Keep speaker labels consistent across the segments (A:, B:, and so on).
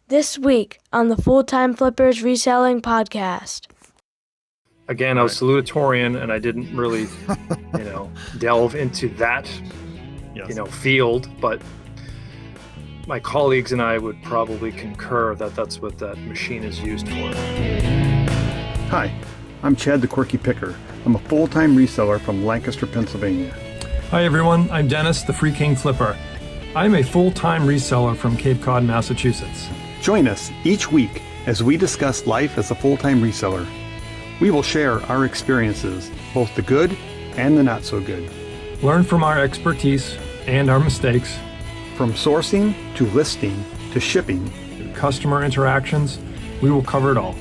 A: This week on the Full-Time Flippers Reselling Podcast.
B: Again, I was salutatorian, and I didn't really, delve into that, field. But my colleagues and I would probably concur that that's what that machine is used for.
C: Hi, I'm Chad the Quirky Picker. I'm a full-time reseller from Lancaster, Pennsylvania.
D: Hi everyone, I'm Denis the Free King Flipper. I'm a full-time reseller from Cape Cod, Massachusetts.
C: Join us each week as we discuss life as a full-time reseller. We will share our experiences, both the good and the not so good.
D: Learn from our expertise and our mistakes.
C: From sourcing to listing to shipping,
D: Customer interactions, we will cover it all.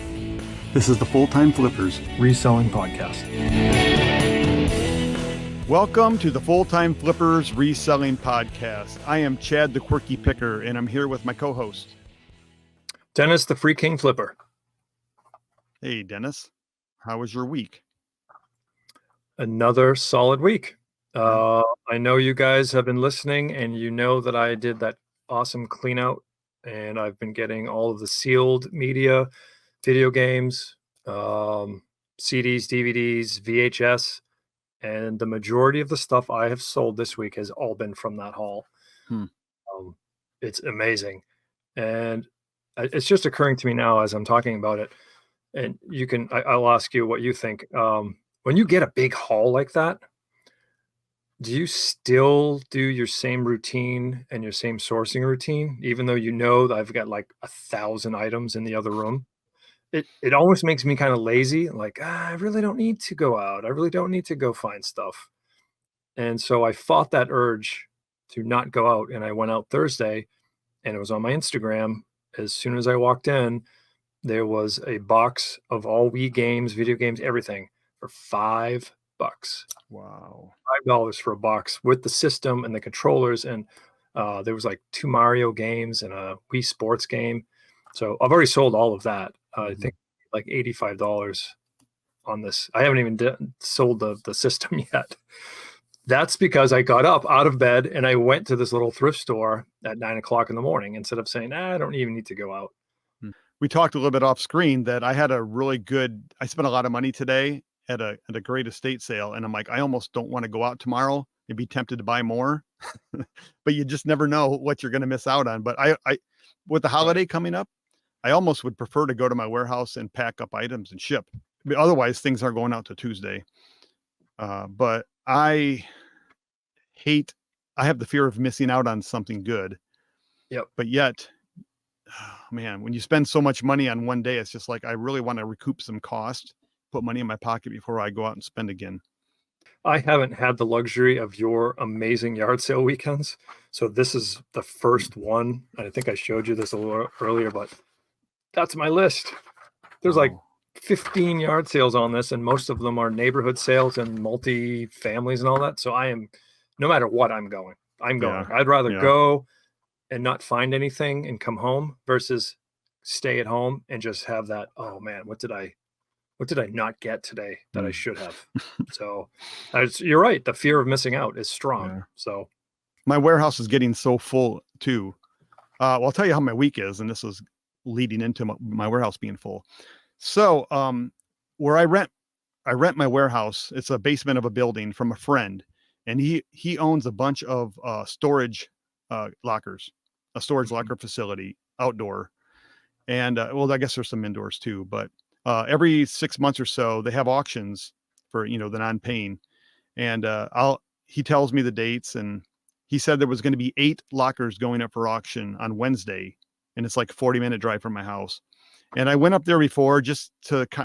C: this is the Full-Time Flippers
D: Reselling Podcast.
C: Welcome to the Full-Time Flippers Reselling Podcast. I am Chad the Quirky Picker, and I'm here with my co-host.
B: Denis the Free King Flipper.
C: Hey, Denis. How was your week?
B: Another solid week. I know you guys have been listening, and you know that I did that awesome clean out, and I've been getting all of the sealed media, video games, CDs, DVDs, VHS, and the majority of the stuff I have sold this week has all been from that haul. It's amazing. And it's just occurring to me now as I'm talking about it, and I'll ask you what you think. When you get a big haul like that, do you still do your same routine and your same sourcing routine, even though you know that I've got like 1,000 items in the other room? It almost makes me kind of lazy. Like, I really don't need to go out. I really don't need to go find stuff. And so I fought that urge to not go out. And I went out Thursday, and it was on my Instagram. As soon as I walked in, there was a box of all Wii games, video games, everything for $5.
C: Wow.
B: $5 for a box with the system and the controllers. And there was like 2 Mario games and a Wii Sports game. So I've already sold all of that. I think like $85 on this. I haven't even sold the system yet. That's because I got up out of bed and I went to this little thrift store at 9 o'clock in the morning instead of saying, I don't even need to go out.
C: We talked a little bit off screen that I spent a lot of money today at a great estate sale. And I'm like, I almost don't want to go out tomorrow and be tempted to buy more, but you just never know what you're going to miss out on. But I with the holiday coming up, I almost would prefer to go to my warehouse and pack up items and ship. Otherwise things aren't going out to Tuesday. But I have the fear of missing out on something good.
B: Yep.
C: But yet, man, when you spend so much money on one day, it's just like, I really want to recoup some cost, put money in my pocket before I go out and spend again.
B: I haven't had the luxury of your amazing yard sale weekends. So this is the first one. I think I showed you this a little earlier, but that's my list. There's like 15 yard sales on this, and most of them are neighborhood sales and multi-families and all that. So no matter what, I'm going. Yeah. I'd rather go and not find anything and come home versus stay at home and just have that, oh man, what did I not get today that I should have? So you're right. The fear of missing out is strong. Yeah. So
C: my warehouse is getting so full too. Well, I'll tell you how my week is. And this is leading into my warehouse being full. So, where I rent my warehouse, it's a basement of a building from a friend, and he owns a bunch of storage lockers, a storage locker facility outdoor. And I guess there's some indoors too, but every 6 months or so they have auctions for, the non-paying. And he tells me the dates, and he said there was going to be 8 lockers going up for auction on Wednesday, and it's like a 40-minute drive from my house. And I went up there before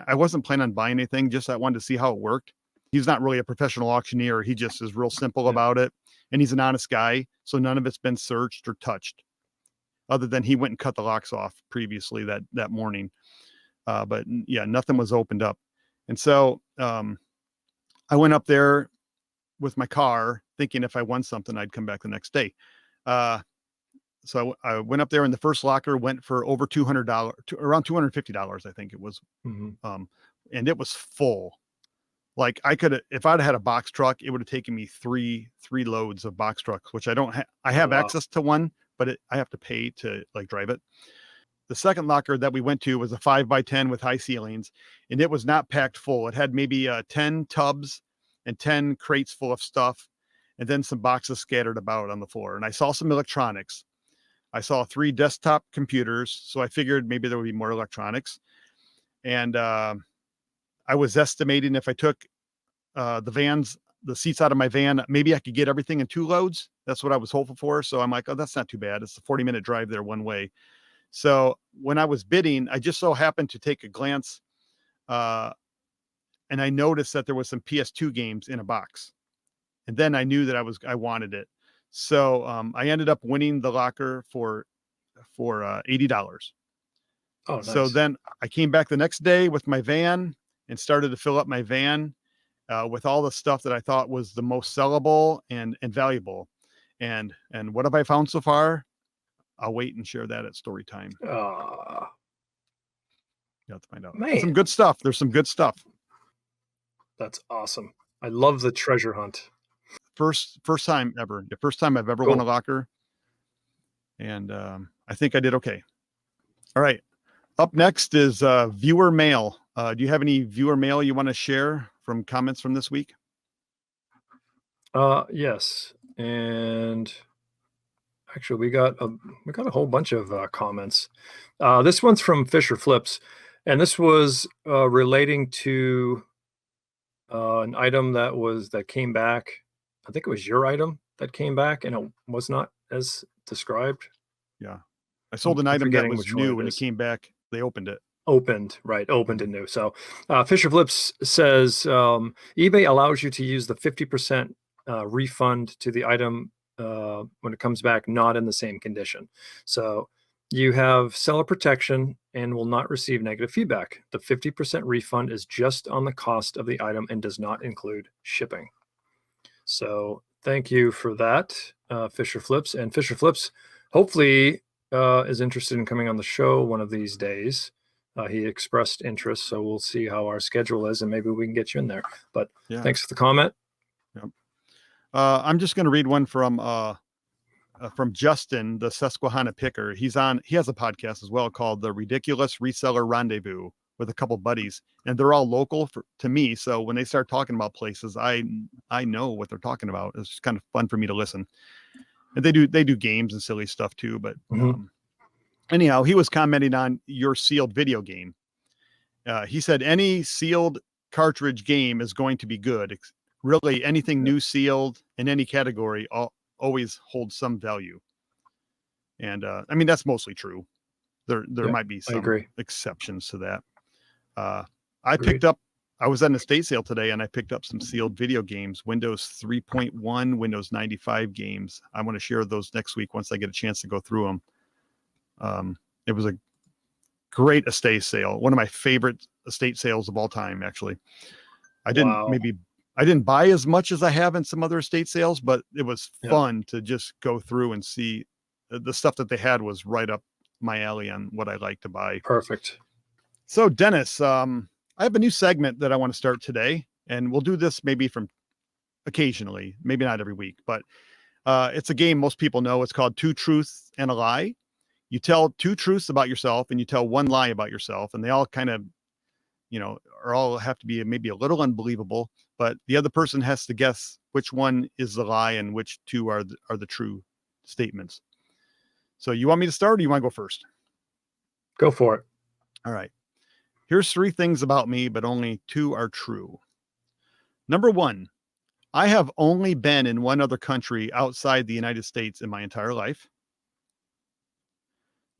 C: I wasn't planning on buying anything, just I wanted to see how it worked. He's not really a professional auctioneer. He just is real simple about it. And he's an honest guy. So none of it's been searched or touched, other than he went and cut the locks off previously that morning. But yeah, nothing was opened up. And so I went up there with my car thinking if I won something, I'd come back the next day. So I went up there, and the first locker went for over $200, around $250, I think it was. And it was full. Like if I'd had a box truck, it would have taken me three loads of box trucks, which I don't have. I have access to one, but I have to pay to like drive it. the second locker that we went to was a 5x10 with high ceilings, and it was not packed full. It had maybe 10 tubs and 10 crates full of stuff, and then some boxes scattered about on the floor. And I saw some electronics. I saw 3 desktop computers, so I figured maybe there would be more electronics. And I was estimating if I took the seats out of my van, maybe I could get everything in 2 loads. That's what I was hopeful for. So I'm like, oh, that's not too bad. It's a 40-minute drive there one way. So when I was bidding, I just so happened to take a glance, and I noticed that there was some PS2 games in a box. And then I knew that I wanted it. So I ended up winning the locker for $80.
B: Oh, nice.
C: So then I came back the next day with my van and started to fill up my van with all the stuff that I thought was the most sellable and valuable. And what have I found so far? I'll wait and share that at story time. You have to find out.
B: Man.
C: Some good stuff. There's some good stuff.
B: That's awesome. I love the treasure hunt.
C: First time ever. The first time I've ever won a locker. And I think I did okay. All right. Up next is viewer mail. Do you have any viewer mail you want to share from comments from this week?
B: Yes. And actually, we got a whole bunch of comments. This one's from Fisher Flips, and this was relating to an item that came back. I think it was your item that came back, and it was not as described.
C: Yeah, I sold an item that was new when it came back. They opened it. Opened
B: and new. So Fisher Flips says eBay allows you to use the 50% refund to the item when it comes back not in the same condition. So you have seller protection and will not receive negative feedback. The 50% refund is just on the cost of the item and does not include shipping. So thank you for that, Fisher Flips. And Fisher Flips hopefully is interested in coming on the show one of these days. He expressed interest, so we'll see how our schedule is, and maybe we can get you in there. But thanks for the comment.
C: Yep. I'm just going to read one from Justin, the Susquehanna Picker. He has a podcast as well called The Ridiculous Reseller Rendezvous with a couple buddies, and they're all local to me. So when they start talking about places, I know what they're talking about. It's just kind of fun for me to listen. And they do games and silly stuff too. But anyhow, he was commenting on your sealed video game. He said any sealed cartridge game is going to be good. Really, anything new sealed in any category always holds some value. And I mean, that's mostly true. There might be some exceptions to that. I was at an estate sale today and I picked up some sealed video games, Windows 3.1, Windows 95 games. I want to share those next week once I get a chance to go through them. It was a great estate sale. One of my favorite estate sales of all time, actually. I didn't buy as much as I have in some other estate sales, but it was fun to just go through and see the stuff that they had was right up my alley on what I like to buy.
B: Perfect.
C: So Dennis, I have a new segment that I want to start today, and we'll do this maybe from occasionally, maybe not every week, but it's a game most people know. It's called Two Truths and a Lie. You tell 2 truths about yourself and you tell 1 lie about yourself, and they all kind of, or all have to be maybe a little unbelievable, but the other person has to guess which one is the lie and which 2 are the true statements. So you want me to start, or do you want to go first?
B: Go for it.
C: All right. Here's 3 things about me, but only 2 are true. Number 1, I have only been in one other country outside the United States in my entire life.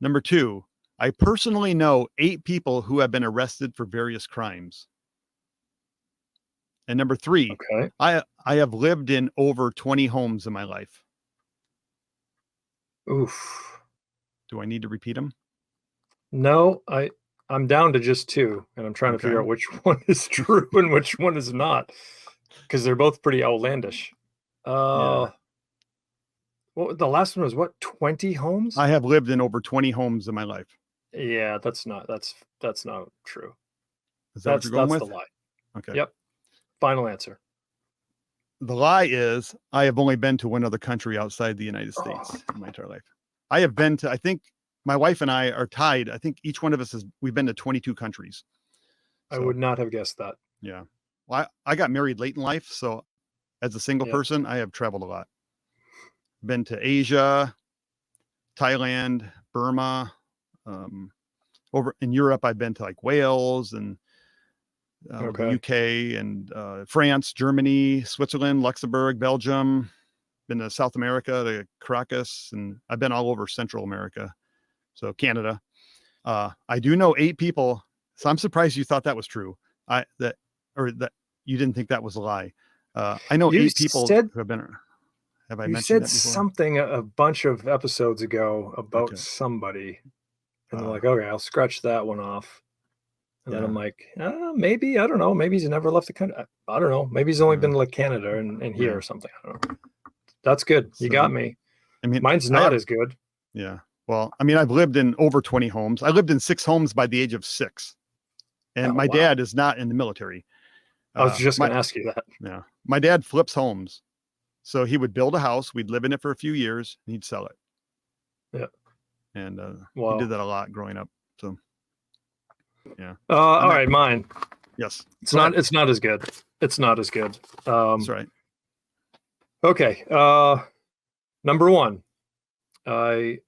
C: Number 2, I personally know 8 people who have been arrested for various crimes. And number 3, I have lived in over 20 homes in my life.
B: Oof.
C: Do I need to repeat them?
B: No, I'm down to just 2, and I'm trying to figure out which one is true and which one is not, because they're both pretty outlandish. Well, the last one was what? 20 homes?
C: I have lived in over 20 homes in my life.
B: Yeah, that's not true.
C: Is that what you're going with?
B: That's the lie.
C: Okay.
B: Yep. Final answer.
C: The lie is I have only been to one other country outside the United States in my entire life. I have been to, I think my wife and I are tied. I think each one of us we've been to 22 countries.
B: I
C: So,
B: would not have guessed that.
C: yeah. Well, I got married late in life. So as a single
B: Yeah.
C: person, I have traveled a lot. Been to Asia, Thailand, Burma, over in Europe. I've been to like Wales and the
B: Okay.
C: UK and France, Germany, Switzerland, Luxembourg, Belgium. Been to South America, to Caracas, and I've been all over Central America. So Canada. I do know 8 people. So I'm surprised you thought that was true. That you didn't think that was a lie. I know
B: You
C: 8 people
B: said-
C: who have been. Have I
B: You
C: mentioned
B: said
C: that before?
B: something a bunch of episodes ago about
C: Okay.
B: somebody, and I'm
C: Uh,
B: like, okay, I'll scratch that one off. And then
C: Yeah.
B: I'm like, maybe, I don't know. Maybe he's never left the country. I don't know. Maybe he's only been
C: Yeah.
B: to like Canada and here
C: Yeah.
B: or something. I don't know. That's good. You
C: So,
B: got me.
C: I mean,
B: Mine's
C: I
B: not
C: have-
B: as good.
C: Yeah. Well, I mean, I've lived in over 20 homes. I lived in 6 homes by the age of 6. And
B: Oh,
C: my
B: wow.
C: dad is not in the military.
B: I was just
C: my-
B: going to ask you that.
C: Yeah. My dad flips homes. So he would build a house, we'd live in it for a few years, and he'd sell it.
B: Yeah.
C: And
B: Wow.
C: he did that a lot growing up. So yeah.
B: All right, mine.
C: Yes.
B: It's not as good. It's not as good.
C: That's right.
B: Okay. Number 1. I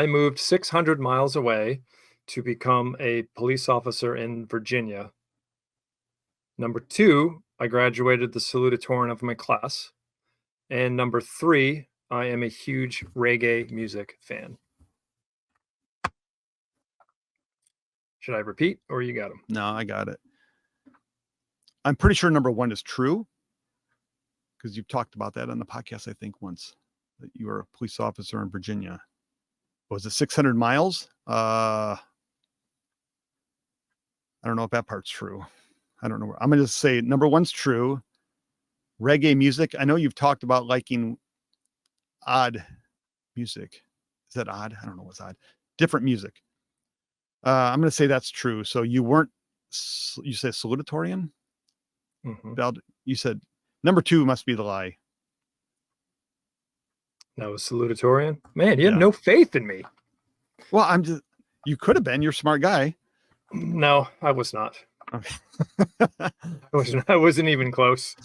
B: moved 600 miles away to become a police officer in Virginia. Number 2, I graduated the salutatorian of my class. And number 3, I am a huge reggae music fan. Should I repeat or you got them?
C: No, I got it. I'm pretty sure number 1 is true because you've talked about that on the podcast, I think, once, that you were a police officer in Virginia. Was it 600 miles? I don't know if that part's true. I don't know. I'm going to say number 1's true. Reggae music. I know you've talked about liking odd music. Is that odd? I don't know what's odd. Different music. I'm going to say that's true. So you weren't, you said salutatorian?
B: Mm-hmm.
C: You said number 2 must be the lie.
B: That was salutatorian. Man, you have
C: Yeah.
B: no faith in me.
C: Well, you could have been. You're a smart guy.
B: No, I was not.
C: Okay.
B: I wasn't even close.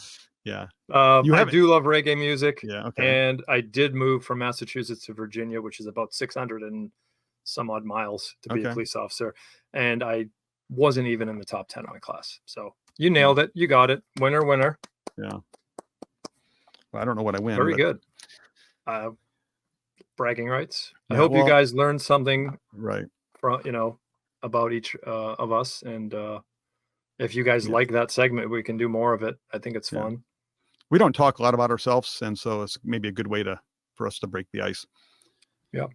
C: Yeah.
B: I
C: haven't-
B: do love reggae music.
C: Yeah. Okay.
B: And I did move from Massachusetts to Virginia, which is about 600 and some odd miles to be a
C: Okay.
B: police officer. And I wasn't even in the top 10 of my class. So you nailed it. You got it. Winner, winner.
C: Yeah. Well, I don't know what I win.
B: Very
C: but-
B: good. Bragging rights. I
C: Yeah,
B: hope you
C: well-
B: guys learned something
C: Right.
B: from, about each of us. And if you guys
C: Yeah.
B: like that segment, we can do more of it. I think it's
C: Yeah.
B: fun.
C: We don't talk a lot about ourselves, and so it's maybe a good way for us to break the ice.
B: Yep.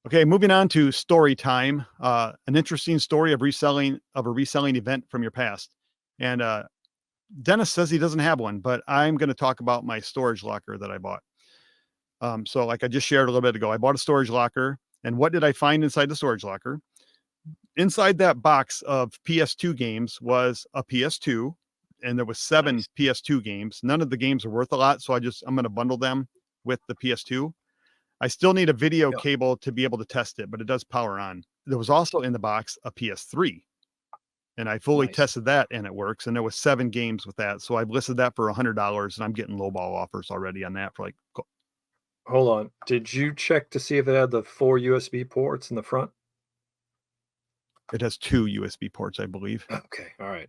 C: Okay, moving on to story time. An interesting story of a reselling event from your past. And Dennis says he doesn't have one, but I'm going to talk about my storage locker that I bought. So like I just shared a little bit ago, I bought a storage locker, and what did I find inside the storage locker? Inside that box of PS2 games was a PS2, and there was 7
B: Nice.
C: PS2 games. None of the games are worth a lot, so I'm going to bundle them with the PS2. I still need a video
B: Yep.
C: cable to be able to test it, but it does power on. There was also in the box a PS3, and I fully
B: Nice.
C: tested that, and it works. And there was 7 games with that, so I've listed that for $100, and I'm getting lowball offers already on that for like.
B: Hold on. Did you check to see if it had the 4 USB ports in the front?
C: It has 2 USB ports, I believe.
B: Okay. All right.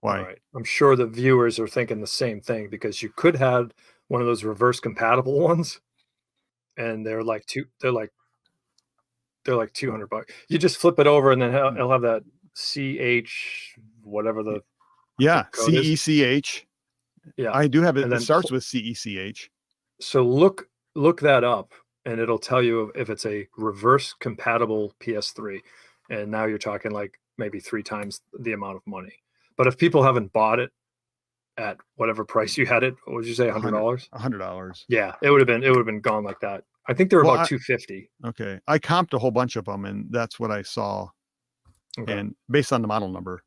C: Why?
B: All right. I'm sure the viewers are thinking the same thing because you could have one of those reverse compatible ones, and they're like $200. You just flip it over, and then it'll have that CH whatever the
C: Yeah,
B: code is.
C: CECH.
B: Yeah.
C: I do have it.
B: And
C: It
B: then
C: starts with CECH.
B: So look that up, and it'll tell you if it's a reverse compatible PS3. And now you're talking like maybe 3 times the amount of money. But if people haven't bought it at whatever price you had it, what would you say, $100?
C: $100.
B: Yeah, it would have been gone like that. I think they were
C: Well,
B: about $250.
C: Okay. I comped a whole bunch of them, and that's what I saw.
B: Okay.
C: And based on the model number,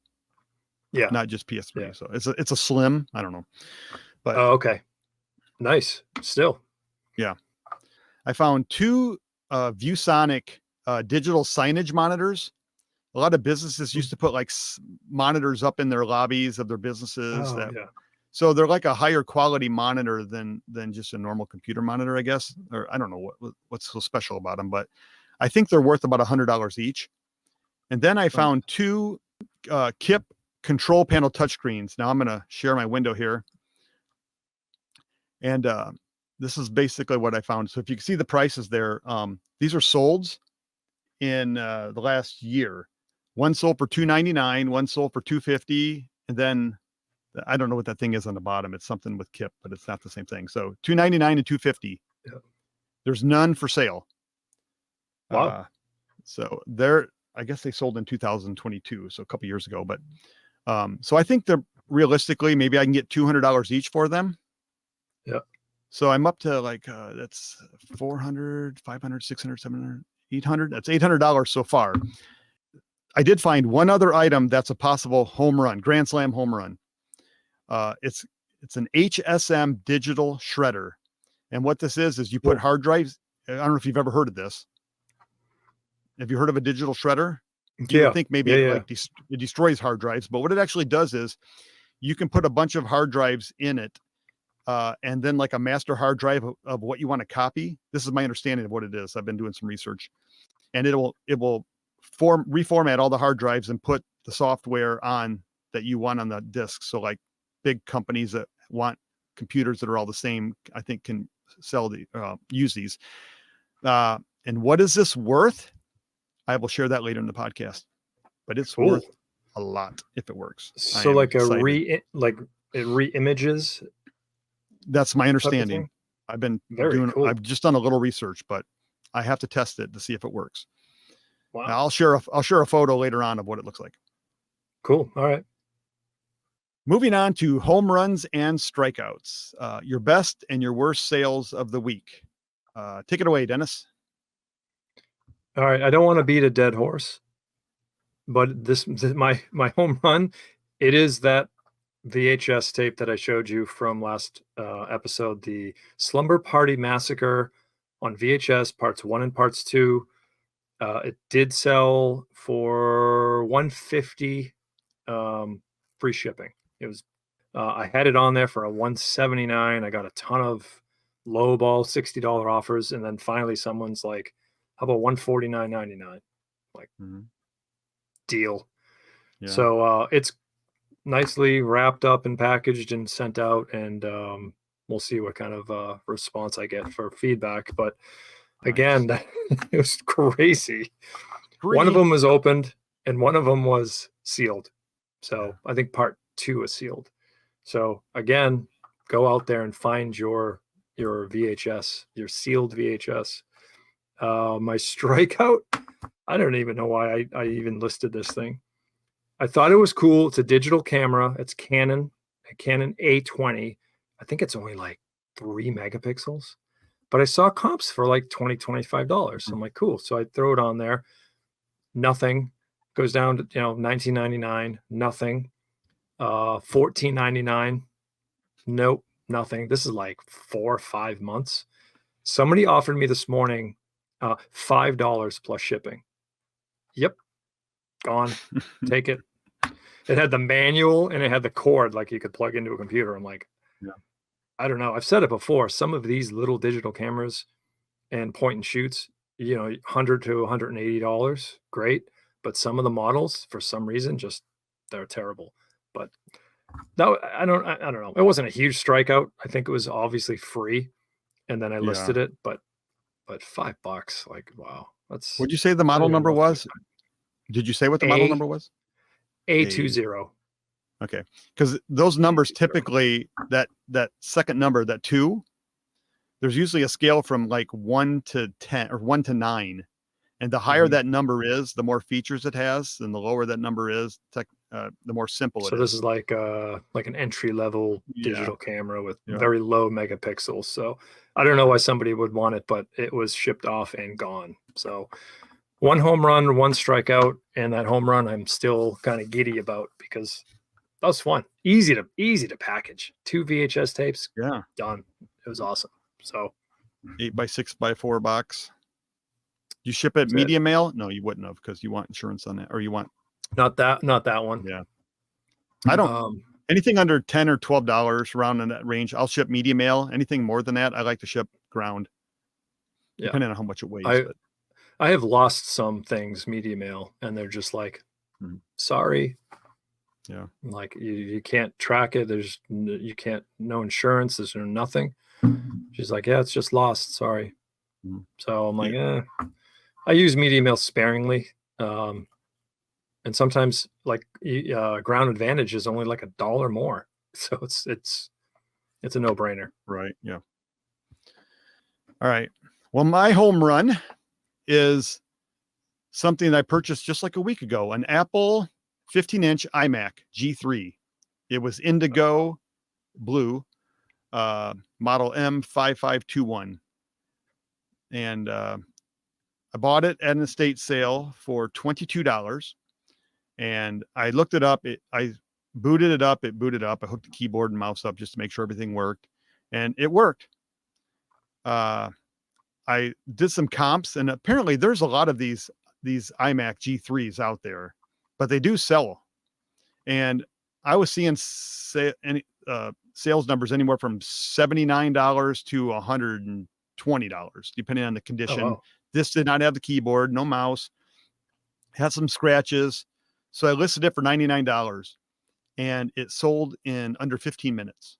B: Yeah.
C: not just PS3.
B: Yeah.
C: So it's a slim. I don't know. But
B: Oh, okay. Nice. Still.
C: I found 2 ViewSonic digital signage monitors. A lot of businesses used to put like monitors up in their lobbies of their businesses.
B: Oh, yeah.
C: So they're like a higher quality monitor than just a normal computer monitor, I guess. Or I don't know what's so special about them, but I think they're worth about $100 each. And then I found two KIP control panel touchscreens. Now I'm going to share my window here. And this is basically what I found. So if you can see the prices there, these are solds in the last year. One sold for $299, one sold for $250, and then I don't know what that thing is on the bottom. It's something with KIP, but it's not the same thing. So $299 and $250.
B: Yeah.
C: There's none for sale.
B: Wow.
C: So I guess they sold in 2022, so a couple years ago. But so I think they're realistically, maybe I can get $200 each for them.
B: Yeah.
C: So I'm up to like that's 400, 500, 600, 700, 800. That's $800 so far. I did find one other item that's a possible home run, grand slam home run. It's an HSM digital shredder. And what this is you put hard drives. I don't know if you've ever heard of this. Have you heard of a digital shredder? You would think maybe it destroys hard drives, but what it actually does is you can put a bunch of hard drives in it, and then like a master hard drive of what you want to copy. This is my understanding of what it is. I've been doing some research, and it will reformat all the hard drives and put the software on that you want on the disk. So like big companies that want computers that are all the same, I think can use these. And what is this worth? I will share that later in the podcast, but it's worth a lot if it works.
B: So like it re-images.
C: That's my understanding. I've been I've just done a little research, but I have to test it to see if it works.
B: Wow.
C: Now, I'll share a photo later on of what it looks like.
B: Cool. All right.
C: Moving on to home runs and strikeouts, your best and your worst sales of the week. Take it away, Dennis.
B: All right. I don't want to beat a dead horse, but my home run, it is that VHS tape that I showed you from last episode, the Slumber Party Massacre on VHS, parts 1 and parts 2. It did sell for $150, free shipping. It was I had it on there for a $179. I got a ton of lowball $60 offers, and then finally someone's like, how about $149.99? Like, deal. Yeah. So it's nicely wrapped up and packaged and sent out, and we'll see what kind of response I get for feedback. But again, it was crazy. One of them was opened and one of them was sealed. So I think part 2 is sealed. So again, go out there and find your VHS, your sealed VHS. My strikeout, I don't even know why I even listed this thing. I thought it was cool. It's a digital camera. It's a Canon A20. I think it's only like 3 megapixels. But I saw comps for like $20, $25. So I'm like, cool. So I throw it on there. Nothing. Goes down to $19.99. Nothing. $14.99. Nope. Nothing. This is like 4 or 5 months. Somebody offered me this morning $5 plus shipping. Yep. Gone. Take it. It had the manual and it had the cord like you could plug into a computer. I'm like, I don't know. I've said it before. Some of these little digital cameras and point and shoots, $100 to $180, great. But some of the models, for some reason, just they're terrible. But that I don't know. It wasn't a huge strikeout. I think it was obviously free, and then I listed it. But $5, like, wow, that's.
C: What'd you say the model number was? Did you say what the model number was?
B: A20.
C: Okay, because those numbers typically that second number, that 2, there's usually a scale from like 1 to 10 or 1 to 9, and the higher that number is, the more features it has, and the lower that number is, the more simple it is.
B: So this is like an entry level digital camera with very low megapixels. So I don't know why somebody would want it, but it was shipped off and gone. So 1 home run, 1 strikeout, and that home run I'm still kind of giddy about because that was fun. Easy to package. 2 VHS tapes. Yeah. Done. It was awesome. So
C: 8x6x4 box. You ship it
B: That's it.
C: media mail? No, you wouldn't have, because you want insurance on that, or you want.
B: Not that one.
C: Yeah. I don't.
B: Um,
C: Anything under $10 or $12 around in that range, I'll ship media mail. Anything more than that, I like to ship ground,
B: yeah.
C: depending on how much it weighs. But
B: I have lost some things media mail, and they're just like, sorry.
C: Yeah.
B: Like you can't track it. You can't, no insurance. There's no nothing. She's like, yeah, it's just lost. Sorry. So I'm like, I use media mail sparingly. And sometimes like Ground Advantage is only like $1 more. So it's a no brainer.
C: Right. Yeah. All right. Well, my home run is something that I purchased just like a week ago, an Apple 15-inch iMac G3. It was indigo blue, model M5521. And I bought it at an estate sale for $22. And I looked it up. I booted it up. It booted up. I hooked the keyboard and mouse up just to make sure everything worked. And it worked. I did some comps, and apparently there's a lot of these iMac G3s out there, but they do sell. And I was seeing sales numbers anywhere from $79 to $120, depending on the condition.
B: Oh, wow.
C: This did not have the keyboard, no mouse, had some scratches. So I listed it for $99, and it sold in under 15 minutes.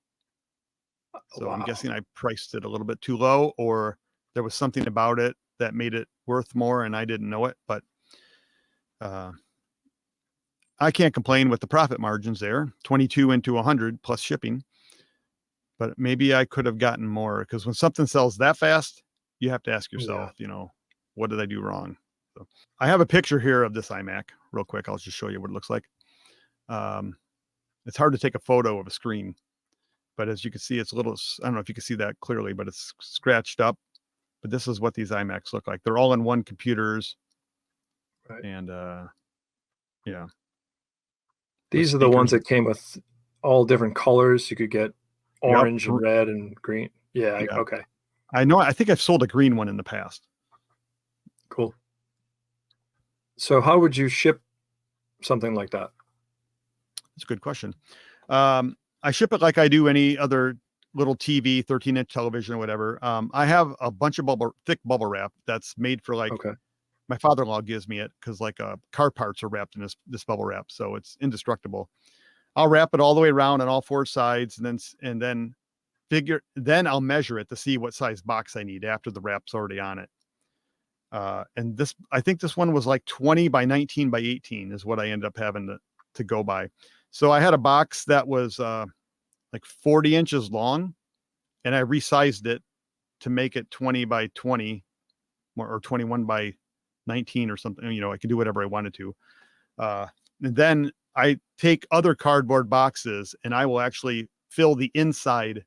C: So I'm guessing I priced it a little bit too low, or there was something about it that made it worth more and I didn't know it. But I can't complain with the profit margins there, 22 into 100 plus shipping. But maybe I could have gotten more, because when something sells that fast, you have to ask yourself, what did I do wrong? So I have a picture here of this iMac real quick. I'll just show you what it looks like. It's hard to take a photo of a screen, but as you can see, it's a little, I don't know if you can see that clearly, but it's scratched up. But this is what these iMacs look like. They're all in one computers.
B: Right.
C: And yeah.
B: These are the ones that came with all different colors. You could get orange and red and green. Yeah. Okay.
C: I know. I think I've sold a green one in the past.
B: Cool. So how would you ship something like that?
C: That's a good question. I ship it like I do any other little TV, 13-inch television or whatever. I have a bunch of thick bubble wrap that's made for my father-in-law gives me it, because car parts are wrapped in this bubble wrap, so it's indestructible. I'll wrap it all the way around on all four sides, and then I'll measure it to see what size box I need after the wrap's already on it. And I think this one was like 20 by 19 by 18 is what I ended up having to go by. So I had a box that was like 40 inches long, and I resized it to make it 20 by 20 or 21 by 19 or something. I could do whatever I wanted to. And then I take other cardboard boxes, and I will actually fill the inside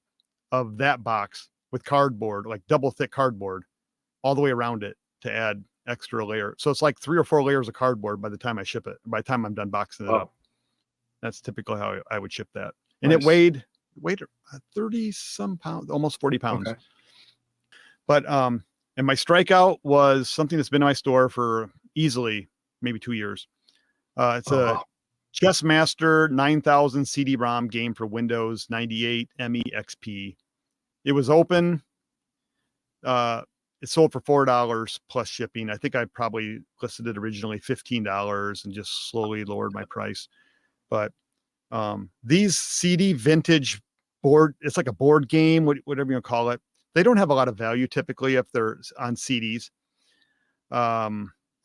C: of that box with cardboard, like double thick cardboard, all the way around it to add extra layer. So it's like 3 or 4 layers of cardboard by the time I ship it, by the time I'm done boxing it up. That's typically how I would ship that. And it weighed 30 some pounds, almost 40 pounds. Okay. But, and my strikeout was something that's been in my store for easily maybe 2 years. It's a Chess Master 9000 CD-ROM game for Windows 98 ME XP. It was open. It sold for $4 plus shipping. I think I probably listed it originally $15 and just slowly lowered my price. But these CD vintage board, it's like a board game, whatever you call it. They don't have a lot of value typically if they're on CDs. A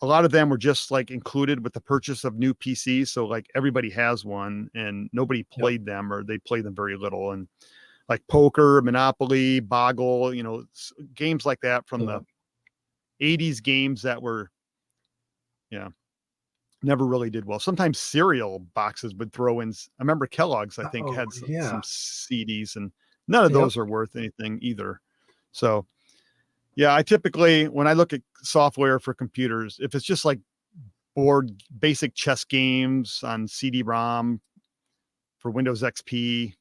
C: lot of them were just like included with the purchase of new PCs. So like everybody has one and nobody played them, or they play them very little. And like poker, Monopoly, Boggle, games like that from the 80s games that were, never really did well. Sometimes cereal boxes would throw in. I remember Kellogg's, I think, had some CDs, and none of those are worth anything either. So, I typically, when I look at software for computers, if it's just like basic chess games on CD-ROM for Windows XP,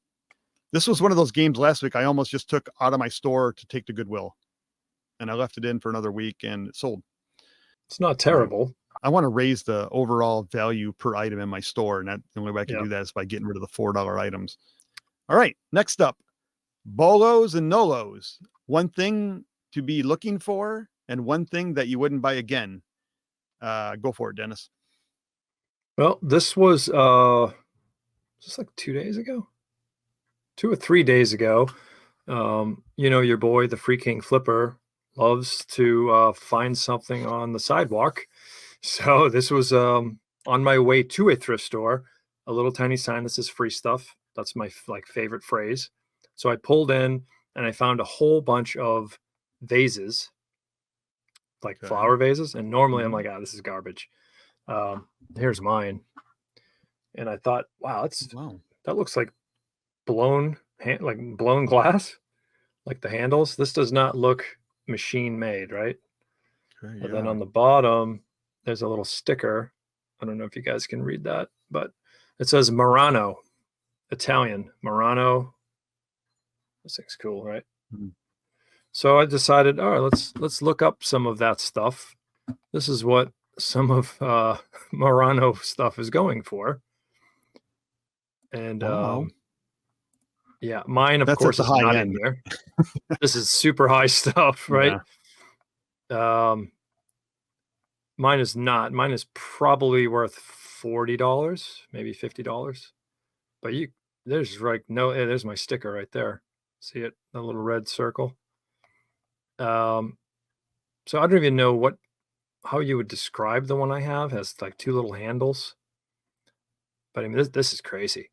C: this was one of those games last week I almost just took out of my store to take to Goodwill, and I left it in for another week and it sold.
B: It's not terrible.
C: I want to raise the overall value per item in my store, and the only way I can
B: Yep.
C: do that is by getting rid of the $4 items. All right, next up, bolos and nolos. One thing to be looking for, and one thing that you wouldn't buy again. Go for it, Dennis.
B: Well, this was just like 2 days ago, 2 or 3 days ago. Your boy, the Free King Flipper, loves to find something on the sidewalk. So this was on my way to a thrift store, a little tiny sign that says free stuff. That's my favorite phrase. So I pulled in and I found a whole bunch of vases, like
C: Okay.
B: flower vases. And normally I'm
C: Mhm.
B: like, this is garbage. Here's mine. And I thought, wow,
C: Wow.
B: that looks like blown glass, like the handles. This does not look machine made, right?
C: Okay,
B: But then
C: yeah.
B: on the bottom, there's a little sticker. I don't know if you guys can read that, but it says Murano, Italian. Murano. This thing's cool, right?
C: Mhm.
B: So I decided, all right, let's look up some of that stuff. This is what some of Murano stuff is going for. And
C: Wow.
B: yeah, mine of
C: That's at
B: course
C: the
B: is
C: high
B: not
C: end.
B: in here. This is super high stuff, right? Mine is not. Mine is probably worth $40, maybe $50. But there's there's my sticker right there. See it? The little red circle. So I don't even know how you would describe the one I have. It has like 2 little handles. But I mean, this is crazy.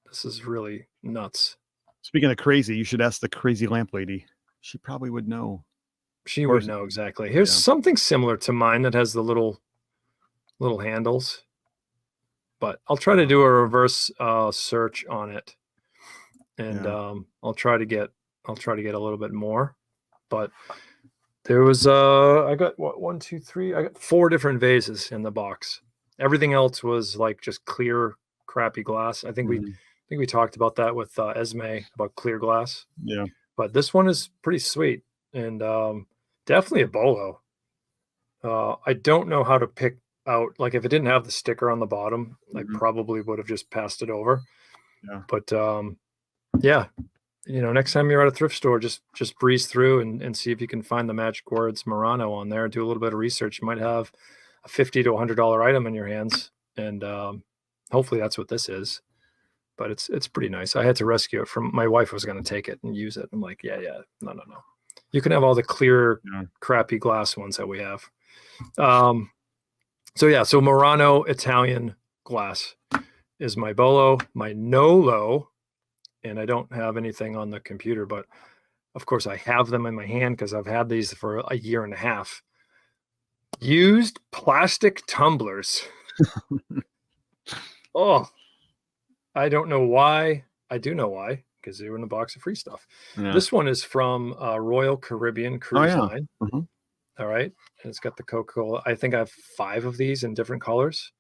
B: This is really nuts.
C: Speaking of crazy, you should ask the crazy lamp lady. She probably would know.
B: She
C: Of
B: would
C: course.
B: know exactly. Here's
C: Yeah.
B: something similar to mine that has the little handles. But I'll try to do a reverse search on it, and
C: Yeah.
B: I'll try to get a little bit more. But there was I got one, two, three. I got 4 different vases in the box. Everything else was like just clear, crappy glass. I think
C: Mhm.
B: we talked about that with Esme about clear glass.
C: Yeah.
B: But this one is pretty sweet, and definitely a bolo. I don't know how to pick out, like if it didn't have the sticker on the bottom, I
C: Mhm.
B: probably would have just passed it over.
C: Yeah.
B: But yeah, next time you're at a thrift store, just breeze through and see if you can find the magic words Murano on there. Do a little bit of research. You might have a $50 to $100 item in your hands, and hopefully that's what this is. But it's pretty nice. I had to rescue it from my wife was going to take it and use it. I'm like, yeah, no. You can have all the clear, crappy glass ones that we have. So Murano Italian glass is my bolo. My Nolo, and I don't have anything on the computer, but of course I have them in my hand because I've had these for a year and a half. Used plastic tumblers. Oh, I don't know why. I do know why, because they were in a box of free stuff.
C: Yeah.
B: This one is from Royal Caribbean Cruise Line.
C: Mhm.
B: All right. And it's got the Coca-Cola. I think I have 5 of these in different colors.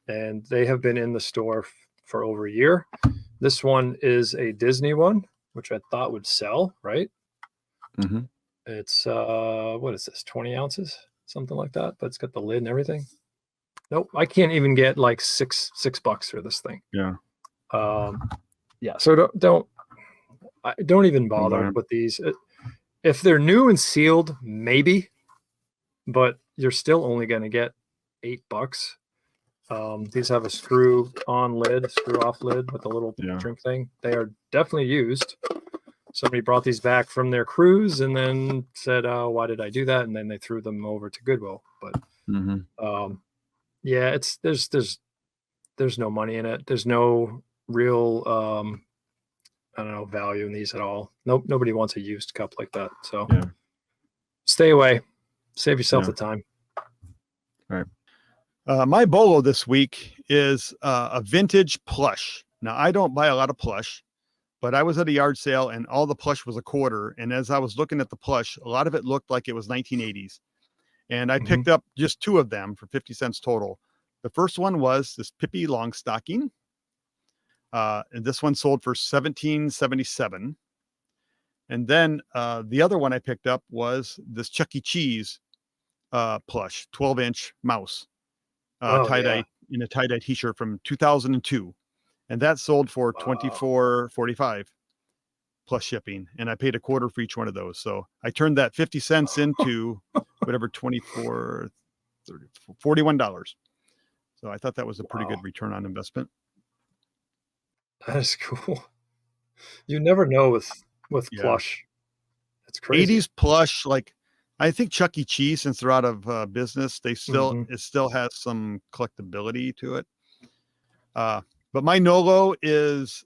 B: And they have been in the store for over a year. This one is a Disney one, which I thought would sell, right?
C: Mhm.
B: It's what is this, 20 ounces? Something like that. But it's got the lid and everything. Nope. I can't even get like $6 for this thing.
C: Yeah.
B: Yeah. So don't even
C: buy
B: bother
C: 'em.
B: with these. If they're new and sealed, maybe, but you're still only going to get $8. These have a screw off lid with a little drink thing. They are definitely used. Somebody brought these back from their cruise and then said, why did I do that? And then they threw them over to Goodwill. But yeah, there's no money in it. There's no real I don't know, value in these at all. Nope, nobody wants a used cup like that. So stay away. Save yourself the time.
C: All right. My bolo this week is a vintage plush. Now, I don't buy a lot of plush, but I was at a yard sale and all the plush was $0.25. And as I was looking at the plush, a lot of it looked like it was 1980s. And I picked up just 2 of them for 50 cents total. The first one was this Pippi Longstocking. And this one sold for $17.77. And then the other one I picked up was this Chuck E. Cheese plush, 12-inch mouse,
B: Oh,
C: tie-dye
B: yeah.
C: in a tie-dye t-shirt from 2002. And that sold for
B: Wow.
C: $24.45 plus shipping. And I paid a quarter for each one of those. So I turned that 50 cents into whatever, 24, 30, $41. So I thought that was a pretty
B: Wow.
C: good return on investment.
B: That is cool. You never know with
C: Yeah.
B: plush. It's crazy.
C: 80s plush, like I think Chuck E. Cheese, since they're out of business, they still
B: Mhm.
C: it still has some collectability to it. But my Nolo is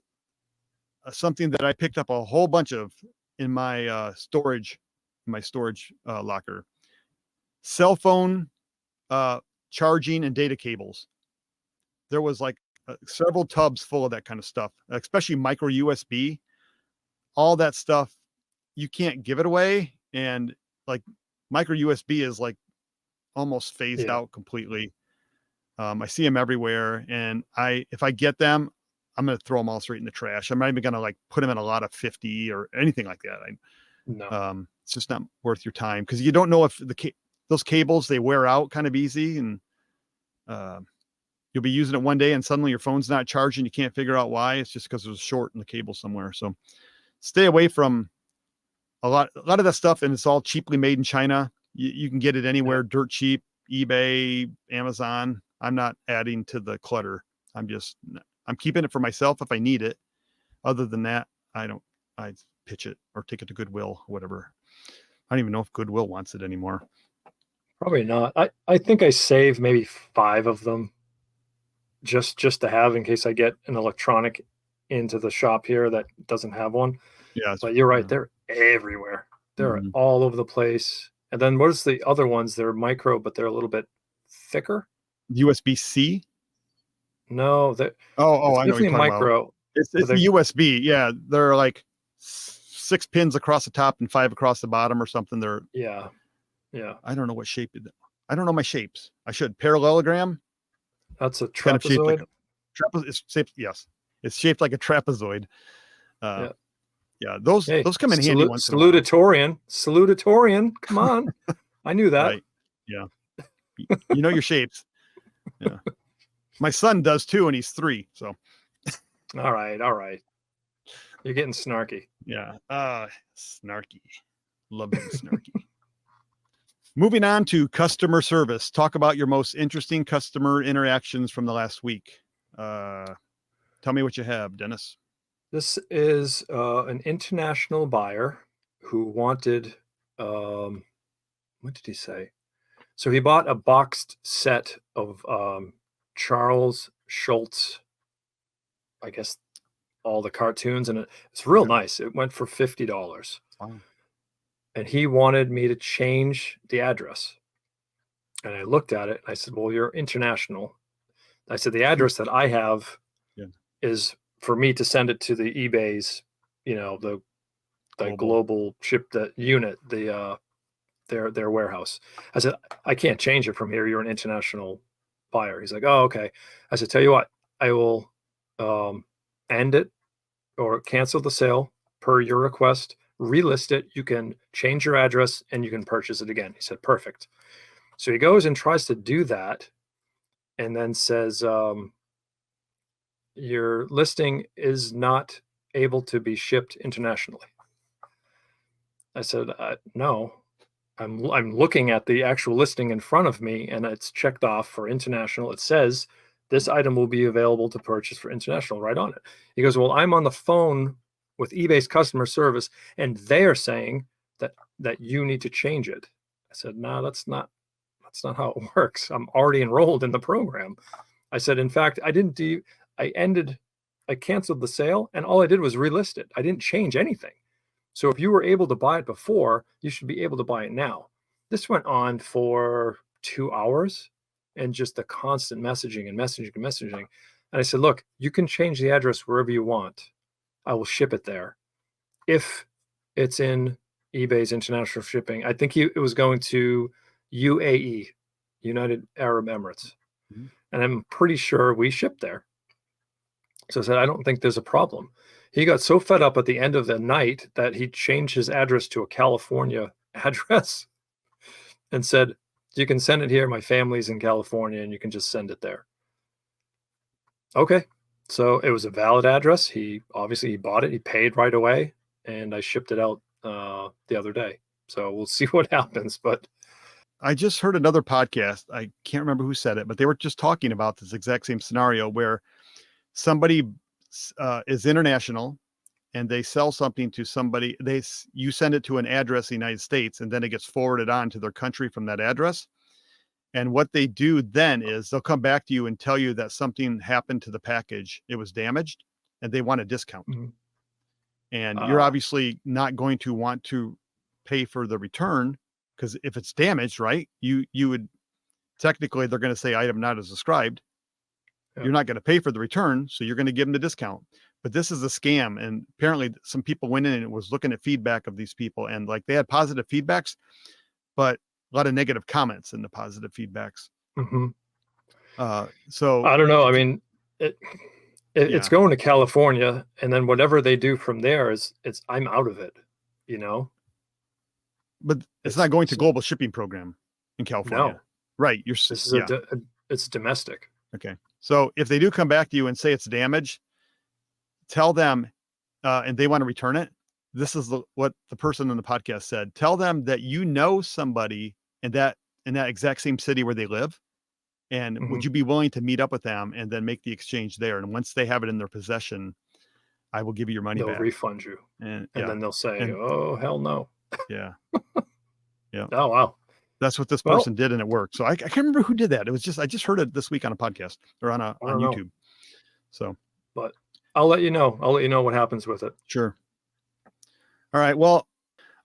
C: something that I picked up a whole bunch of in my storage locker. Cell phone charging and data cables. There was like several tubs full of that kind of stuff, especially micro USB. All that stuff, you can't give it away, and like micro USB is like almost phased
B: Yeah.
C: out completely. I see them everywhere, and if I get them, I'm gonna throw them all straight in the trash. I'm not even gonna like put them in a lot of 50 or anything like that.
B: No.
C: It's just not worth your time because you don't know if those cables, they wear out kind of easy, and you'll be using it one day and suddenly your phone's not charging. You can't figure out why. It's just because there's a short in the cable somewhere. So stay away from a lot of that stuff, and it's all cheaply made in China. You can get it anywhere, dirt cheap, eBay, Amazon. I'm not adding to the clutter. I'm keeping it for myself if I need it. Other than that, I pitch it or take it to Goodwill, whatever. I don't even know if Goodwill wants it anymore.
B: Probably not. I think I save maybe 5 of them just to have in case I get an electronic into the shop here that doesn't have one.
C: Yeah,
B: But you're right, they're everywhere. They're
C: Mhm.
B: all over the place. And then what is the other ones? They're micro, but they're a little bit thicker.
C: USB-C.
B: No,
C: Oh,
B: it's
C: I know what
B: definitely
C: you're talking about.
B: micro.
C: It's
B: but
C: the USB. Yeah, they're like 6 pins across the top and 5 across the bottom or something.
B: Yeah.
C: I don't know what shape. I don't know my shapes. I should. Parallelogram.
B: That's a
C: Kind of shaped like
B: trapezoid.
C: It's shaped. Yes, it's shaped like a trapezoid.
B: Yeah.
C: Yeah, those
B: Hey,
C: come in handy once in a while.
B: Salutatorian. Come on. I knew that.
C: Right. Yeah. You know your shapes. Yeah. My son does too, and he's 3. So
B: All right. You're getting snarky.
C: yeah. Snarky. Love being snarky. Moving on to customer service. Talk about your most interesting customer interactions from the last week. Tell me what you have, Dennis.
B: This is an international buyer who wanted, what did he say? So he bought a boxed set of Charles Schultz, I guess, all the cartoons, and it's real nice. It went for $50.
C: Wow.
B: And he wanted me to change the address. And I looked at it and I said, well, you're international. I said, the address that I have is for me to send it to the eBay's, the global ship that unit, their warehouse. I said, I can't change it from here. You're an international buyer. He's like, oh, okay. I said, tell you what, I will end it or cancel the sale per your request, relist it. You can change your address and you can purchase it again. He said, perfect. So he goes and tries to do that and then says, your listing is not able to be shipped internationally. I said, no, I'm looking at the actual listing in front of me and it's checked off for international. It says this item will be available to purchase for international right on it. He goes, well, I'm on the phone with eBay's customer service and they are saying that you need to change it. I said, no, that's not how it works. I'm already enrolled in the program. I said, in fact, I canceled the sale and all I did was relist it. I didn't change anything. So if you were able to buy it before, you should be able to buy it now. This went on for 2 hours and just the constant messaging. And I said, look, you can change the address wherever you want. I will ship it there. If it's in eBay's international shipping, I think it was going to UAE, United Arab Emirates. Mm-hmm. And I'm pretty sure we shipped there. So I said, I don't think there's a problem. He got so fed up at the end of the night that he changed his address to a California address and said, You can send it here. My family's in California, and you can just send it there. Okay. So it was a valid address. He bought it. He paid right away, and I shipped it out the other day. So we'll see what happens. But
C: I just heard another podcast. I can't remember who said it, but they were just talking about this exact same scenario where somebody is international and they sell something to somebody. You send it to an address in the United States, and then it gets forwarded on to their country from that address. And what they do then is they'll come back to you and tell you that something happened to the package. It was damaged, and they want a discount.
B: Mhm.
C: And you're obviously not going to want to pay for the return, because if it's damaged, right, you would technically, they're going to say item not as described.
B: Yeah.
C: You're not going to pay for the return, so you're going to give them the discount. But this is a scam, and apparently some people went in and was looking at feedback of these people, and like they had positive feedbacks, but a lot of negative comments in the positive feedbacks.
B: Mhm.
C: So
B: I don't know. I mean, it's
C: Yeah.
B: going to California, and then whatever they do from there I'm out of it, you know?
C: but it's
B: It's-
C: not going to
B: it's-
C: global shipping program in California.
B: No,
C: Right.
B: this is
C: yeah.
B: it's domestic.
C: Okay. So if they do come back to you and say it's damaged, tell them, and they want to return it. This is what the person in the podcast said. Tell them that you know somebody in that exact same city where they live. And would you be willing to meet up with them and then make the exchange there? And once they have it in their possession, I will give you your money
B: They'll
C: back.
B: refund you,
C: And
B: and then they'll say,
C: And-
B: "Oh, hell no."
C: yeah,
B: Oh, wow.
C: that's what this
B: Well-
C: person did, and it worked. So I can't remember who did that. It was just I just heard it this week on a podcast or on
B: don't know.
C: YouTube. So
B: But I'll let you know. I'll let you know what happens with it.
C: sure. All right. Well,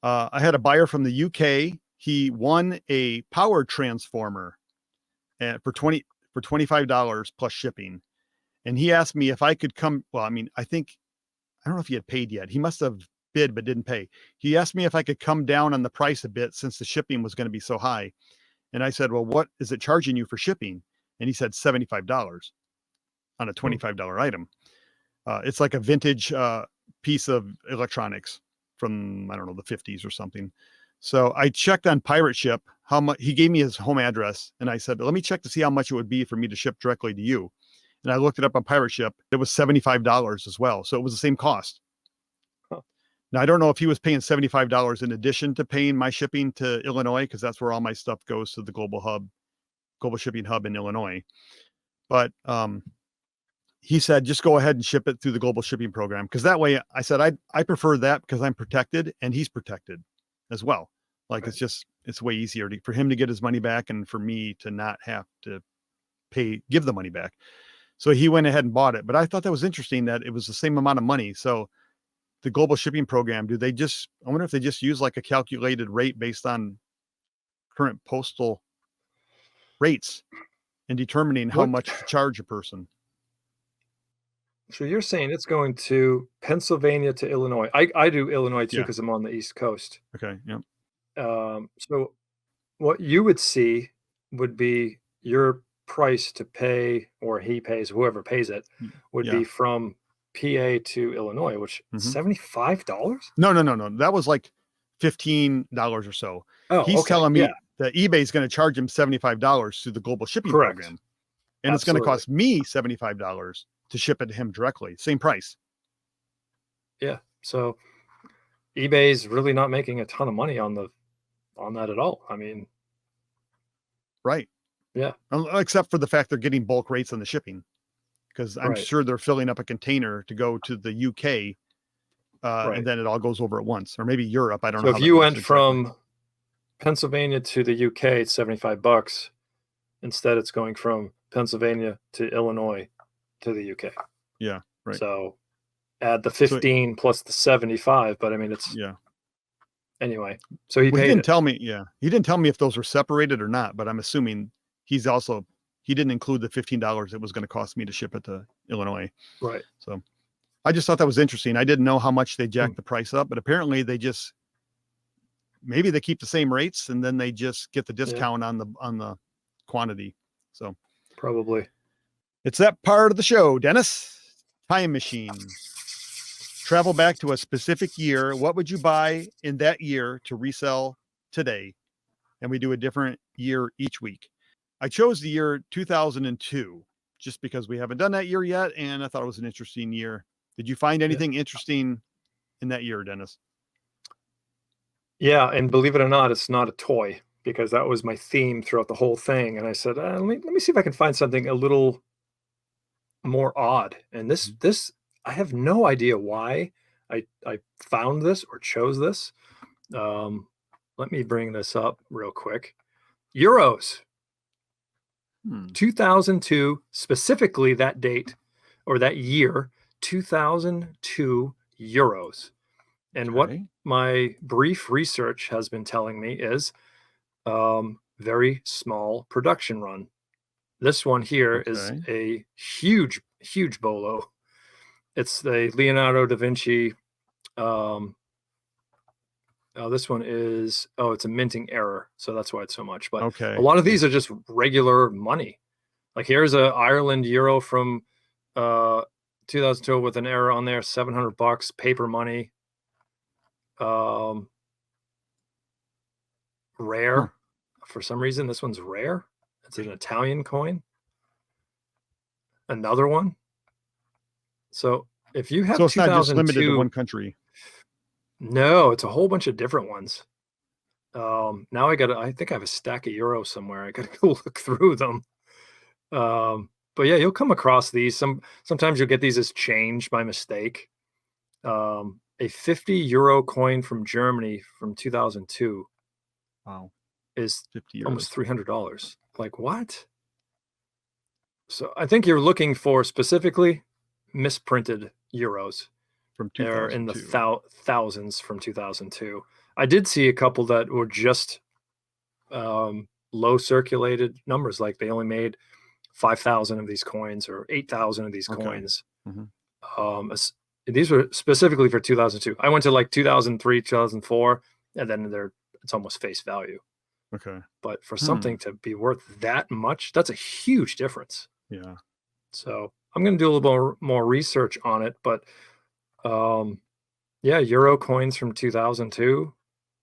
C: I had a buyer from the UK. He won a power transformer for $25 plus shipping. And he asked me if I could come. Well, I mean, I don't know if he had paid yet. He must have bid, but didn't pay. He asked me if I could come down on the price a bit since the shipping was going to be so high. And I said, well, what is it charging you for shipping? And he said $75 on a $25 item. It's like a vintage piece of electronics from, I don't know, the 50s or something. So I checked on Pirate Ship how much. He gave me his home address, and I said, let me check to see how much it would be for me to ship directly to you. And I looked it up on Pirate Ship. It was $75 as well. So it was the same cost.
B: Huh.
C: Now, I don't know if he was paying $75 in addition to paying my shipping to Illinois, because that's where all my stuff goes, to the global shipping hub in Illinois. But he said, just go ahead and ship it through the global shipping program. Because that way, I said, I prefer that because I'm protected and he's protected as well. Like,
B: Right.
C: it's way easier for him to get his money back and for me to not have to give the money back. So he went ahead and bought it. But I thought that was interesting that it was the same amount of money. So the global shipping program, I wonder if they just use like a calculated rate based on current postal rates and determining how
B: What-
C: much to charge a person.
B: So you're saying it's going to Pennsylvania to Illinois. I do Illinois too
C: Yeah.
B: because I'm on the East Coast.
C: Okay. Yeah.
B: So what you would see would be your price to pay, or he pays, whoever pays it, would
C: Yeah.
B: be from PA to Illinois, which
C: Mhm.
B: $75?
C: No. That was like $15 or so.
B: Oh,
C: He's
B: okay.
C: telling me
B: Yeah,
C: that eBay is going to charge him $75 through the global shipping
B: Correct.
C: program. And it's going to
B: Absolutely.
C: cost me $75 to ship it to him directly. Same price.
B: yeah. So eBay's really not making a ton of money on that at all. I mean,
C: Right.
B: Yeah.
C: Except for the fact they're getting bulk rates on the shipping. Because I'm
B: Right.
C: sure they're filling up a container to go to the UK.
B: Right.
C: And then it all goes over at once. Or maybe Europe. I don't
B: so
C: know.
B: if
C: how that
B: you
C: works
B: went
C: exactly.
B: from Pennsylvania to the UK, it's $75. Instead, it's going from Pennsylvania to Illinois to the UK.
C: Yeah, right.
B: So add the 15 plus the 75, but I mean, it's
C: Yeah.
B: anyway. So he
C: Well, he
B: paid
C: didn't
B: it.
C: tell me. Yeah. He didn't tell me if those were separated or not, but I'm assuming he didn't include the $15 it was going to cost me to ship it to Illinois.
B: Right.
C: So I just thought that was interesting. I didn't know how much they jacked the price up, but apparently maybe they keep the same rates and then they just get the discount on the quantity. So
B: Probably.
C: it's that part of the show, Dennis. Time machine. Travel back to a specific year. What would you buy in that year to resell today? And we do a different year each week. I chose the year 2002 just because we haven't done that year yet, and I thought it was an interesting year. Did you find anything interesting in that year, Dennis?
B: Yeah, and believe it or not, it's not a toy, because that was my theme throughout the whole thing. And I said, let me see if I can find something a little more odd. And this I have no idea why I found this or chose this. Let me bring this up real quick. Euros. 2002, specifically that date or that year, 2002 euros. And what my brief research has been telling me is very small production run. This one here is a huge, huge bolo. It's the Leonardo da Vinci. This one is, it's a minting error, so that's why it's so much. But a lot of these are just regular money. Like here's a Ireland euro from 2002 with an error on there, $700, paper money. Rare. For some reason, this one's rare. It's an Italian coin. Another one. So if you have,
C: so it's not just limited to one country.
B: No, it's a whole bunch of different ones. Now I think I have a stack of euros somewhere. I gotta go look through them. But yeah, you'll come across these. Sometimes you'll get these as change by mistake. A 50 euro coin from Germany from 2002.
C: Wow.
B: Is almost $300. Like what? So I think you're looking for specifically misprinted euros.
C: From 2002.
B: They're in the thousands from 2002. I did see a couple that were just low circulated numbers, like they only made 5,000 of these coins or 8,000 of these coins. These were specifically for 2002. I went to like 2003, 2004, and then it's almost face value.
C: Okay.
B: But for something to be worth that much, that's a huge difference.
C: Yeah.
B: So I'm going to do a little more research on it, but euro coins from 2002.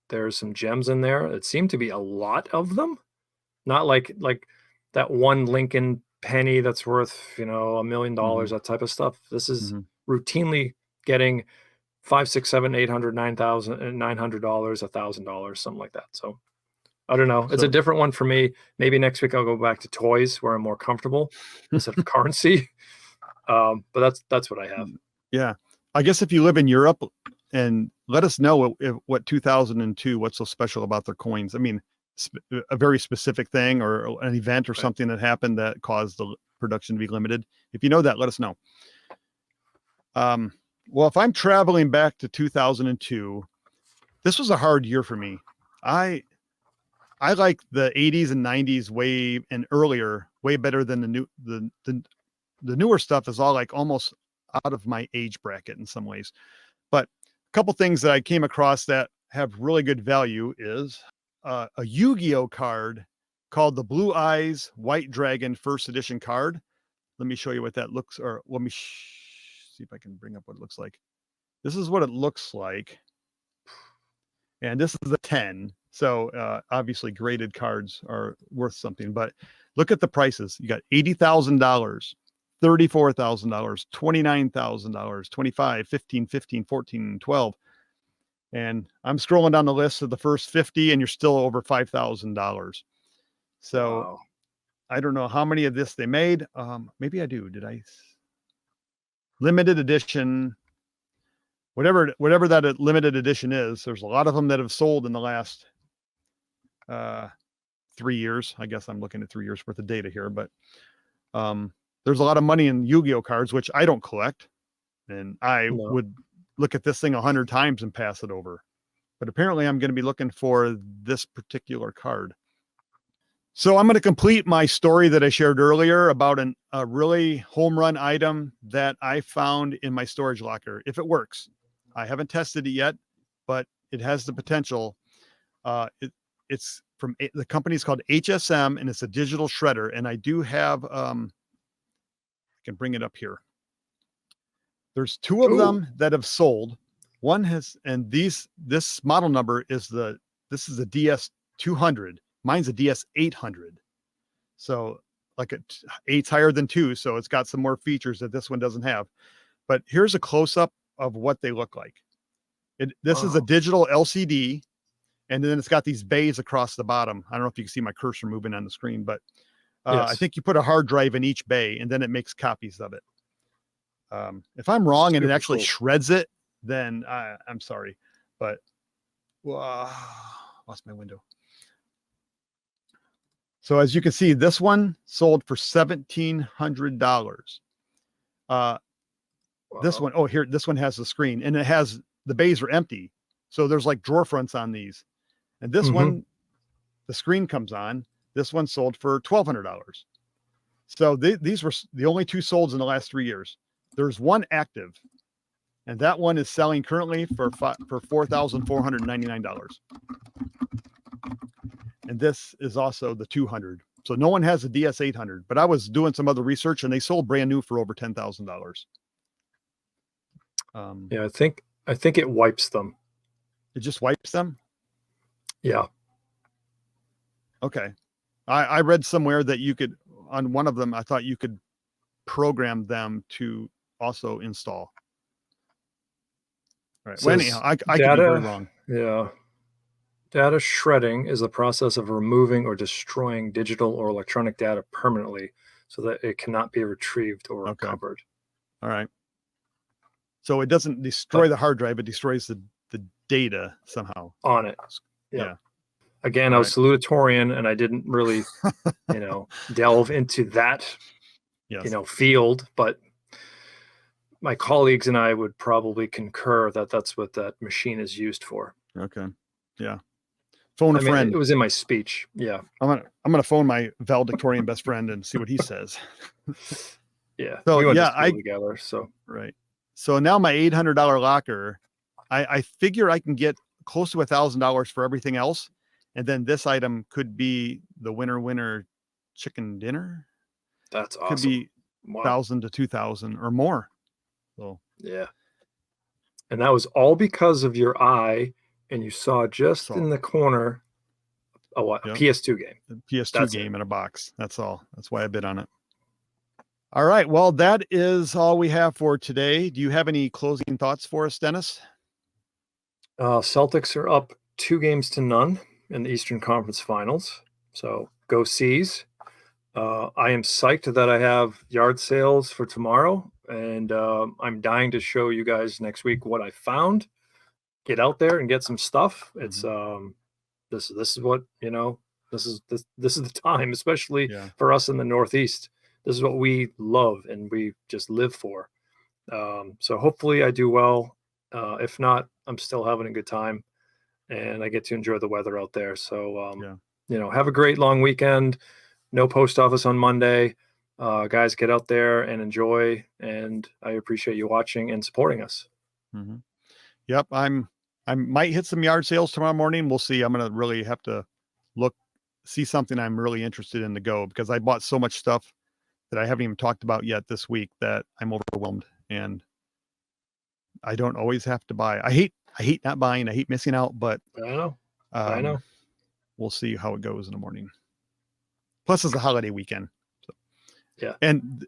B: There's some gems in there. It seemed to be a lot of them. Not like that one Lincoln penny that's worth, $1 million, that type of stuff. This is routinely getting $500, $600, $700, $900, $900, $1,000, something like that. So I don't know. It's a different one for me. Maybe next week I'll go back to toys where I'm more comfortable instead of currency. But that's what I have.
C: Yeah. I guess if you live in Europe, and let us know what 2002, what's so special about their coins. I mean, a very specific thing or an event or something that happened that caused the production to be limited. If you know that, let us know. Well, if I'm traveling back to 2002, this was a hard year for me. I like the 80s and 90s way and earlier, way better than the newer stuff is all like almost out of my age bracket in some ways. But a couple things that I came across that have really good value is a Yu-Gi-Oh card called the Blue Eyes White Dragon First Edition card. Let me show you what that looks, or let me see if I can bring up what it looks like. This is what it looks like. And this is a 10. So obviously graded cards are worth something, but look at the prices. You got $80,000, $34,000, $29,000, 25, 15, 15, 14, 12. And I'm scrolling down the list of the first 50 and you're still over $5,000. So wow. I don't know how many of this they made. Maybe I do. Did I? Limited edition, whatever that limited edition is. There's a lot of them that have sold in the last 3 years. I guess I'm looking at 3 years worth of data here, but there's a lot of money in Yu-Gi-Oh cards, which I don't collect. And I would look at this thing 100 times and pass it over. But apparently I'm going to be looking for this particular card. So I'm going to complete my story that I shared earlier about a really home run item that I found in my storage locker. If it works, I haven't tested it yet, but it has the potential. It's from the company's called HSM, and it's a digital shredder. And I do have, I can bring it up here. There's two of them that have sold. One has, and this model number is this is the DS200. Mine's a DS 800. So like 8's higher than 2. So it's got some more features that this one doesn't have. But here's a close up of what they look like. This is a digital LCD. And then it's got these bays across the bottom. I don't know if you can see my cursor moving on the screen, but
B: Yes.
C: I think you put a hard drive in each bay and then it makes copies of it. If I'm wrong and it
B: Super
C: actually
B: cool.
C: shreds it, then I'm sorry, but lost my window. So as you can see, this one sold for $1,700. This one, here, this one has the screen and it has, the bays are empty. So there's like drawer fronts on these. And this one, the screen comes on. This one sold for $1,200. So these were the only 2 sold in the last 3 years. There's one active, and that one is selling currently for $4,499. And this is also the 200. So no one has a DS 800, but I was doing some other research and they sold brand new for over $10,000.
B: Yeah, I think it wipes them.
C: It just wipes them.
B: Yeah.
C: Okay. I read somewhere that you could, on one of them, I thought you could program them to also install. All right. Well, anyhow, I could be very wrong.
B: Yeah. Data shredding is the process of removing or destroying digital or electronic data permanently so that it cannot be retrieved or recovered.
C: All right. So it doesn't destroy the hard drive, it destroys the data somehow.
B: On it.
C: Yeah.
B: Again, I was salutatorian and I didn't really, delve into that, field, but my colleagues and I would probably concur that that's what that machine is used for.
C: Okay. Yeah. Phone a friend.
B: It was in my speech. Yeah.
C: I'm gonna phone my valedictorian best friend and see what he says.
B: Yeah.
C: So
B: we went to
C: yeah,
B: school together. So
C: right. So now my $800 locker, I figure I can get close to $1,000 for everything else. And then this item could be the winner chicken dinner.
B: That's awesome.
C: Could be 1,000 to 2,000 or more. So
B: yeah. And that was all because of your eye, and you saw just in the corner a PS2 game.
C: A PS2 game in a box. That's all. That's why I bid on it. All right. Well, that is all we have for today. Do you have any closing thoughts for us, Dennis?
B: Celtics are up 2-0 in the Eastern Conference Finals. So go C's. I am psyched that I have yard sales for tomorrow, and I'm dying to show you guys next week what I found. Get out there and get some stuff. It's this is what this is the time, especially for us in the Northeast. This is what we love and we just live for. So hopefully I do well. If not, I'm still having a good time and I get to enjoy the weather out there. So, have a great long weekend. No post office on Monday. Guys, get out there and enjoy. And I appreciate you watching and supporting us.
C: Mm-hmm. Yep. I might hit some yard sales tomorrow morning. We'll see. I'm going to really have to see something I'm really interested in to go, because I bought so much stuff that I haven't even talked about yet this week that I'm overwhelmed, and I don't always have to buy. I hate not buying. I hate missing out, but
B: I know.
C: We'll see how it goes in the morning. Plus it's a holiday weekend. So.
B: Yeah.
C: And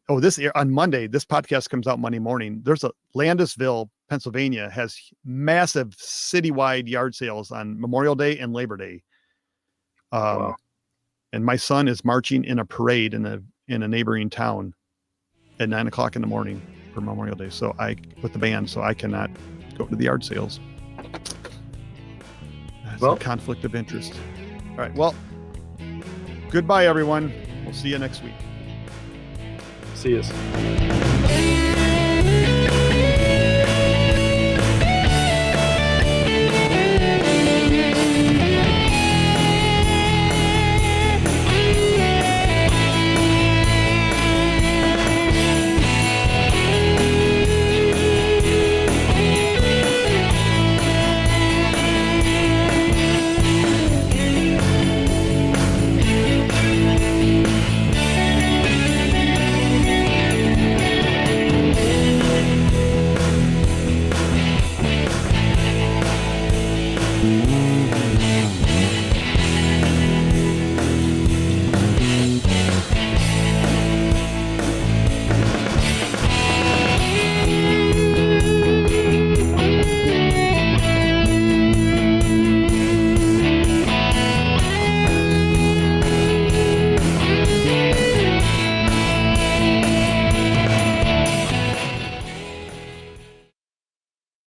C: on Monday, this podcast comes out Monday morning. There's a Landisville, Pennsylvania has massive citywide yard sales on Memorial Day and Labor Day.
B: Wow.
C: And my son is marching in a parade in a neighboring town at 9:00 in the morning for Memorial Day. So with the band, so I cannot go to the yard sales. That's a conflict of interest. All right. Well, goodbye, everyone. We'll see you next week.
B: See you.